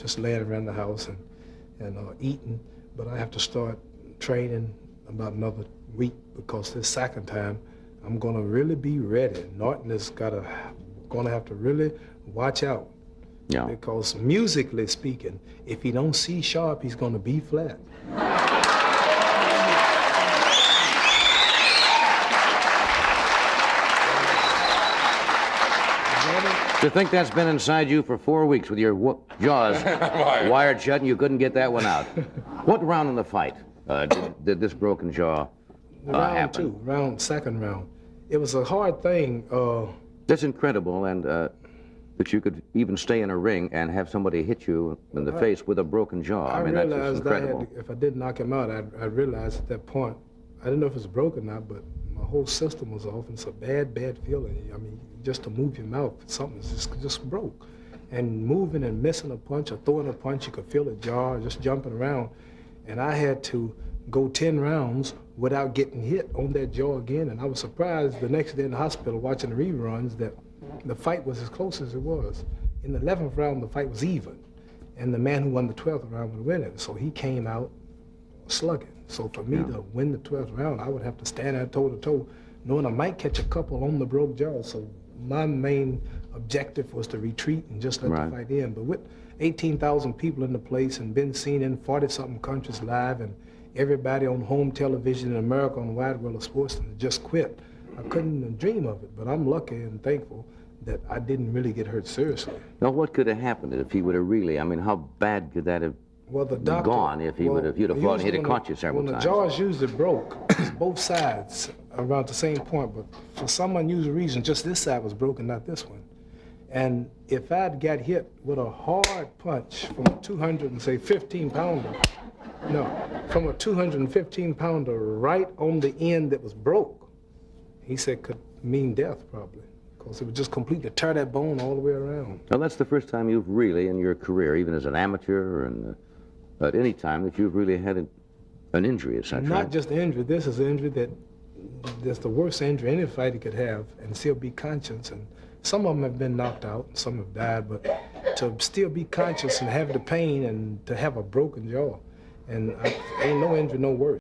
just laying around the house and eating. But I have to start training about another week because this second time I'm gonna really be ready. Norton is gonna have to really watch out. Yeah. Because musically speaking, if he don't see sharp, he's gonna be flat. To think that's been inside you for 4 weeks with your jaws wired shut and you couldn't get that one out. What round in the fight did this broken jaw happen? Second round. It was a hard thing. That's incredible, and that you could even stay in a ring and have somebody hit you in the face with a broken jaw. I mean, that's just incredible. If I did knock him out, I realized at that point, I didn't know if it was broken or not, but my whole system was off, and it's a bad feeling. I mean, just to move your mouth, something just broke. And moving and missing a punch or throwing a punch, you could feel the jaw just jumping around. And I had to go 10 rounds without getting hit on that jaw again. And I was surprised the next day in the hospital watching the reruns that the fight was as close as it was. In the 11th round, the fight was even. And the man who won the 12th round would win it. So he came out slugging. So for me to win the 12th round, I would have to stand there toe-to-toe, knowing I might catch a couple on the broke jaw. So my main objective was to retreat and just let the fight end. But with 18,000 people in the place and been seen in 40-something countries live and everybody on home television in America on the wide world of sports just quit, I couldn't dream of it. But I'm lucky and thankful that I didn't really get hurt seriously. Now, what could have happened if he would have really, I mean, how bad could that have gone if you'd have fought and he'd have caught you several times? When the jaws usually broke, it's both sides around the same point, but for some unusual reason, just this side was broken, not this one. And if I'd got hit with a hard punch from a 215-pounder, from a 215-pounder right on the end that was broke, he said could mean death probably, because it would just completely tear that bone all the way around. Well, that's the first time you've really, in your career, even as an amateur and at any time, that you've really had an injury, essentially. Not just an injury. This is an injury that's the worst injury any fighter could have and still be conscious. And some of them have been knocked out, and some have died, but to still be conscious and have the pain and to have a broken jaw, and ain't no injury no worse.